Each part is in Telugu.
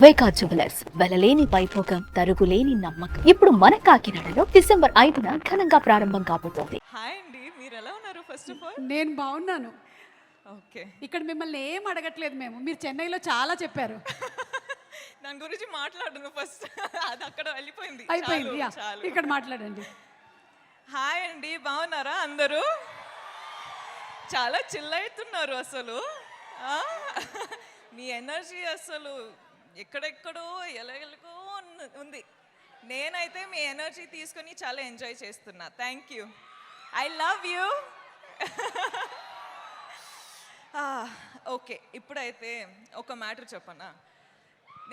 వైకా జ్యువెలర్స్ వెలలేని వైభోగం తరుగులేని నమ్మకం. ఇప్పుడు మన కాకినాడలో డిసెంబర్ 5న ఘనంగా ప్రారంభం కాబోతోంది. హాయ్ అండి, మీరు ఎలా ఉన్నారు? ఫస్ట్ ఆఫ్ ఆల్ నేను బాగున్నాను. ఓకే, ఇక్కడ మిమ్మల్ని ఏం అడగట్లేదు మేము. మీరు చెన్నైలో చాలా చెప్పారు. దాని గురించి మాట్లాడను ఫస్ట్. అది అక్కడ వెళ్ళిపోయింది, అయిపోయింది. చాలు, యా, చాలు. ఇక్కడ మాట్లాడండి. హాయ్ అండి, బాగున్నారా అందరూ? చాలా చిల్ అవుతున్నారు అసలు. ఆ? మీ ఎనర్జీ అసలు ఎక్కడెక్కడో ఎలాగెలగో ఉంది. నేనైతే మీ ఎనర్జీ తీసుకొని చాలా ఎంజాయ్ చేస్తున్నా. Thank you, I love you. Okay, ఇప్పుడైతే ఒక మ్యాటర్ చెప్పనా.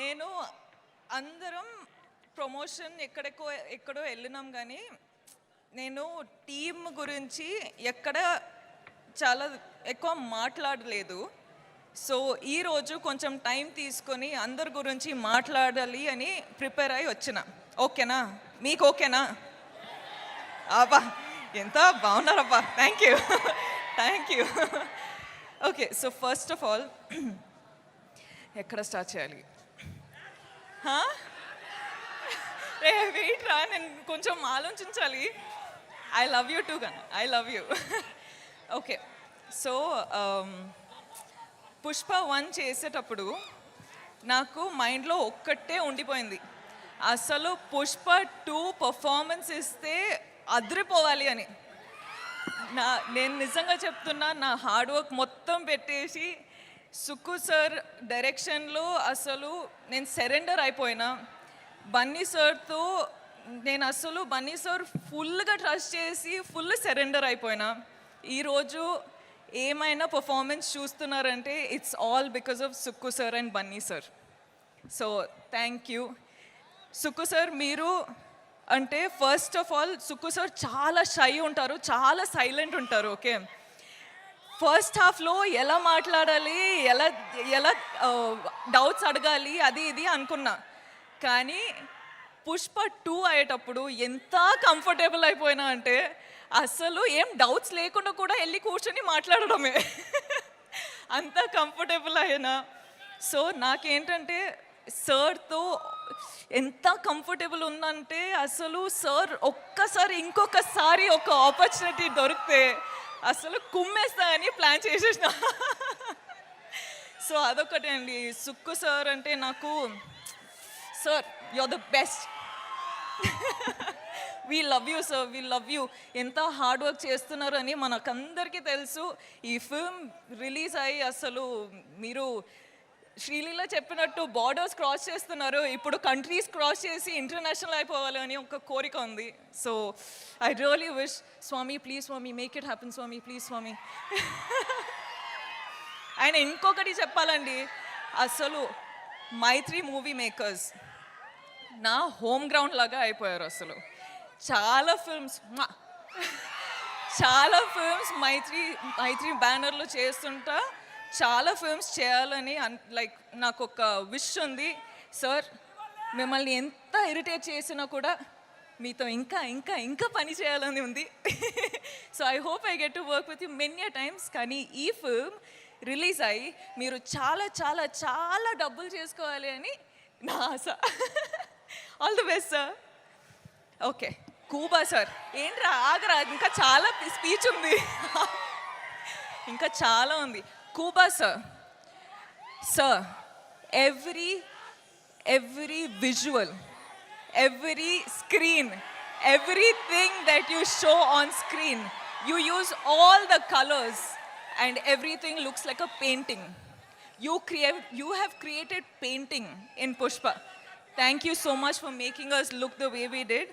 నేను అందరం ప్రమోషన్ ఎక్కడో వెళ్ళినాం, కానీ నేను టీమ్ గురించి ఎక్కడ చాలా ఎక్కువ మాట్లాడలేదు. సో ఈరోజు కొంచెం టైం తీసుకొని అందరి గురించి మాట్లాడాలి అని ప్రిపేర్ అయ్యి వచ్చిన. ఓకేనా? మీకు ఓకేనా? అబ్బా, ఎంత బాగున్నారబ్బా. Thank you, thank you. Okay, so first of all ఎక్కడ స్టార్ట్ చేయాలి? వెయిట్ రా, నేను కొంచెం ఆలోచించాలి. ఐ లవ్ యూ టూ కన్నా, I love you. Okay, so Pushpa 1 చేసేటప్పుడు నాకు మైండ్లో ఒక్కటే ఉండిపోయింది, అసలు పుష్ప 2 పర్ఫార్మెన్స్ ఇస్తే అదిరిపోవాలి అని. నేను నిజంగా చెప్తున్నా, నా హార్డ్ వర్క్ మొత్తం పెట్టేసి సుక్కు సార్ డైరెక్షన్లో అసలు నేను సరెండర్ అయిపోయినా. బన్నీ సార్తో నేను అసలు బన్నీ సార్ ఫుల్గా ట్రస్ట్ చేసి ఫుల్ సరెండర్ అయిపోయినా. ఈరోజు ఏమైనా పర్ఫార్మెన్స్ చూస్తున్నారంటే it's all because of Sukku sir and Bunny sir. So thank you Sukku sir. మీరు అంటే first of all Sukku sir చాలా షై ఉంటారు, చాలా సైలెంట్ ఉంటారు. ఓకే, ఫస్ట్ హాఫ్లో ఎలా మాట్లాడాలి, ఎలా ఎలా డౌట్స్ అడగాలి, అది ఇది అనుకున్నా. కానీ పుష్ప 2 అయ్యేటప్పుడు ఎంత కంఫర్టబుల్ అయిపోయినా అంటే అసలు ఏం డౌట్స్ లేకుండా కూడా వెళ్ళి కూర్చొని మాట్లాడడమే. అంత కంఫర్టబుల్ అయినా. సో నాకేంటంటే సార్తో ఎంత కంఫర్టబుల్ ఉందంటే అసలు సార్ ఒక్కసారి ఇంకొకసారి ఒక ఆపర్చునిటీ దొరికితే అసలు కుమ్మేస్తా అని ప్లాన్ చేసేసిన. సో అదొకటే అండి. సుక్కు సార్ అంటే నాకు, sir you are the best. We love you sir, we love you. ఎంత హార్డ్ వర్క్ చేస్తున్నారు అని మనకందరికీ తెలుసు. ఈ ఫిల్మ్ రిలీజ్ అయ్యి అసలు మీరు శ్రీలీల చెప్పినట్టు బార్డర్స్ క్రాస్ చేస్తున్నారు. ఇప్పుడు కంట్రీస్ క్రాస్ చేసి ఇంటర్నేషనల్ అయిపోవాలి అని ఒక కోరిక ఉంది. So I really wish, Swami please Swami, make it happen Swami, please Swami. ఆయన ఇంకొకటి చెప్పాలండి, అసలు మైత్రి మూవీ మేకర్స్ నా హోమ్ గ్రౌండ్ లాగా అయిపోయారు. అసలు చాలా ఫిల్మ్స్ మైత్రి బ్యానర్లో చేస్తుంటా. చాలా ఫిల్మ్స్ చేయాలని లైక్ నాకు ఒక విష్ ఉంది. సార్ మిమ్మల్ని ఎంత ఇరిటేట్ చేసినా కూడా మీతో ఇంకా ఇంకా ఇంకా పని చేయాలని ఉంది. So I hope I get to work with you many a times. కానీ ఈ ఫిల్మ్ రిలీజ్ అయ్యి మీరు చాలా చాలా చాలా డబ్బులు చేసుకోవాలి అని నా ఆశ. All the best sir. Okay, Kuba sir ఏంట్రా ఆగరా, ఇంకా చాలా స్పీచ్ ఉంది, ఇంకా చాలా ఉంది. Kuba sir, sir every visual, every screen, everything that you show on screen, you use all the colors and everything looks like a painting. You have created painting in Pushpa. Thank you so much for making us look the way we did.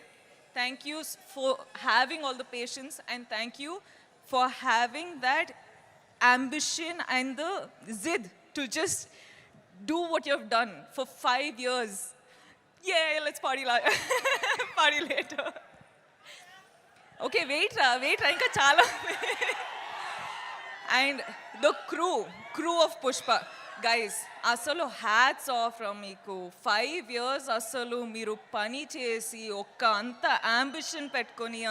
Thank you for having all the patience, and thank you for having that ambition and the zid to just do what you have done for 5 years. Yeah, let's party party later. Okay, wait ra, inka chala. And the crew of Pushpa, guys, అసలు హ్యాట్స్ ఆఫ్ ఫ్రమ్ మీకు. 5 years అసలు మీరు పని చేసి అంత అంబిషన్ పెట్టుకొని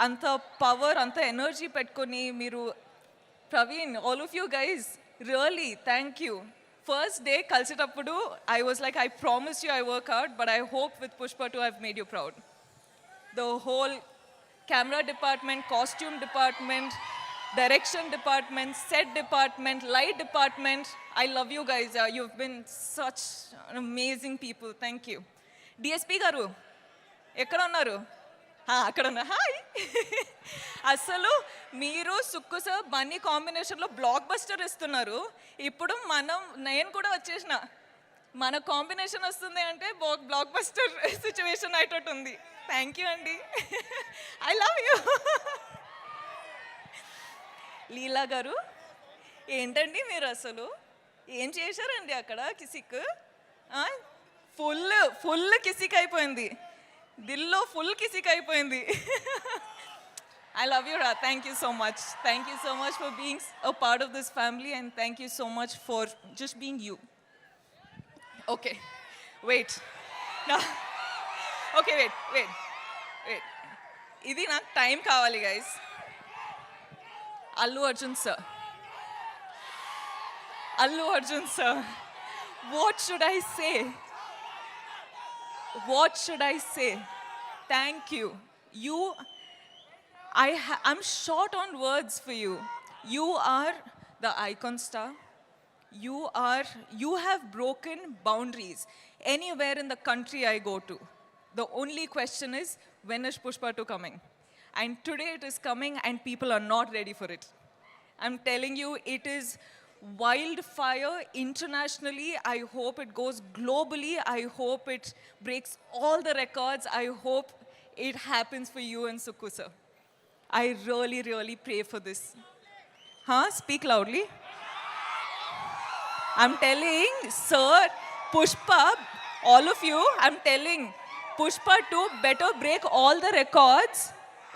అంత పవర్ అంత ఎనర్జీ పెట్టుకొని మీరు, Praveen, all of you guys, really thank you first day కలిసేటప్పుడు I was like I promise you I work out but I hope with Pushpa to have made you proud. The whole camera department, costume department, direction department, set department, light department, I love you guys. You've been such amazing people. Thank you. DSP garu ఎక్కడ ఉన్నారు? అక్కడ ఉన్నా. హాయ్. అసలు మీరు సుక్కు సార్ బన్నీ కాంబినేషన్లో బ్లాక్ బస్టర్ ఇస్తున్నారు. ఇప్పుడు నేను కూడా వచ్చేసిన, మన కాంబినేషన్ వస్తుంది అంటే బ్లాక్ బస్టర్ సిచ్యువేషన్ అయ్యేటట్టు ఉంది. థ్యాంక్ యూ అండి. I love you. Leela garu ఏంటండి మీరు అసలు ఏం చేశారండి అక్కడ? కిసిక్ ఫుల్ కిసిక్ అయిపోయింది, దిల్లో ఫుల్ కిసిక్ అయిపోయింది. ఐ లవ్ యూ రా. Thank you so much. Thank you so much for being a part of this family and thank you so much for just being you. Okay wait, okay wait wait wait, ఇది నాకు టైం కావాలి guys. Allu Arjun sir. Allu Arjun sir. What should I say? What should I say? Thank you. I'm short on words for you. You are the icon star. You have broken boundaries. Anywhere in the country I go to, the only question is, when is Pushpa 2 coming? And today it is coming and people are not ready for it. I'm telling you, it is wildfire internationally. I hope it goes globally. I hope it breaks all the records. I hope it happens for you and Sukku sir. I really, really pray for this. Speak loudly. I'm telling, sir, Pushpa, all of you, I'm telling, Pushpa 2 better break all the records.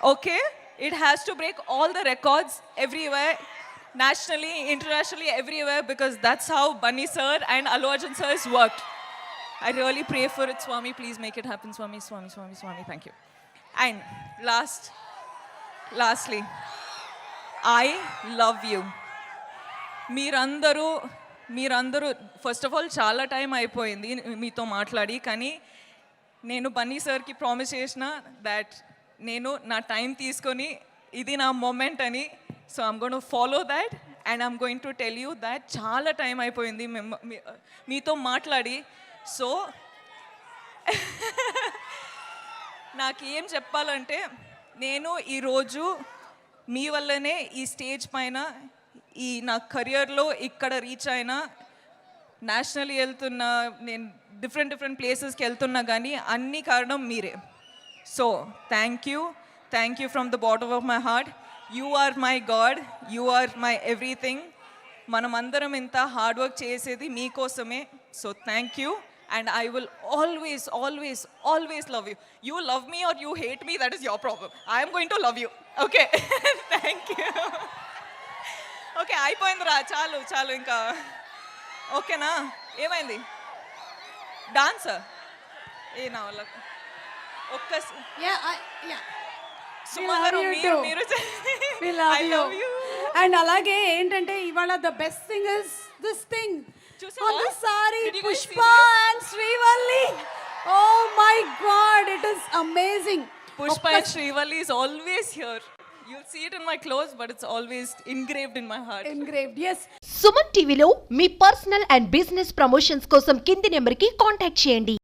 Okay, it has to break all the records everywhere, nationally, internationally, everywhere, because that's how Bunny sir and Allu Arjun sir has worked. I really pray for it, Swami. Please make it happen, Swami, Swami, Swami, Swami. Thank you. And lastly, I love you. మీరందరూ ఫస్ట్ ఆఫ్ ఆల్ చాలా టైం అయిపోయింది మీతో మాట్లాడి, కానీ నేను బన్నీ సార్కి ప్రామిస్ చేసిన దాట్ నేను నా టైం తీసుకొని ఇది నా మూమెంట్ అని. So I'm going to follow that and I'm going to tell you that చాలా టైం అయిపోయింది మీతో మాట్లాడి. సో నాకు ఏం చెప్పాలంటే, నేను ఈరోజు మీ వల్లనే ఈ స్టేజ్ పైన ఈ నా కెరియర్లో ఇక్కడ రీచ్ అయినా, నేషనల్ వెళ్తున్నా, నేను డిఫరెంట్ ప్లేసెస్కి వెళ్తున్నా, కానీ అన్ని కారణం మీరే. So, thank you from the bottom of my heart. You are my God, you are my everything. Manamandaram inta hard work chesedi meekosame. So, thank you and I will always love you. You love me or you hate me, that is your problem. I am going to love you. Okay. Thank you. Okay, అయిపోయిందిరా, చాలు ఇంకా. ఓకేనా? ఏమైంది? డాన్స్ ఏ నా వల్ల అండ్ అలాగే ఏంటంటే ఇవాళ the best thing is this thing on the sorry, Pushpa and Srivalli. Oh my God, it is amazing. Pushpa and Srivalli is always here. You'll see it in my clothes, but it's always engraved in my heart. Engraved, yes. Suman టీవీలో మీ పర్సనల్ అండ్ బిజినెస్ ప్రమోషన్స్ కోసం కింది నెంబర్కి కాంటాక్ట్ చేయండి.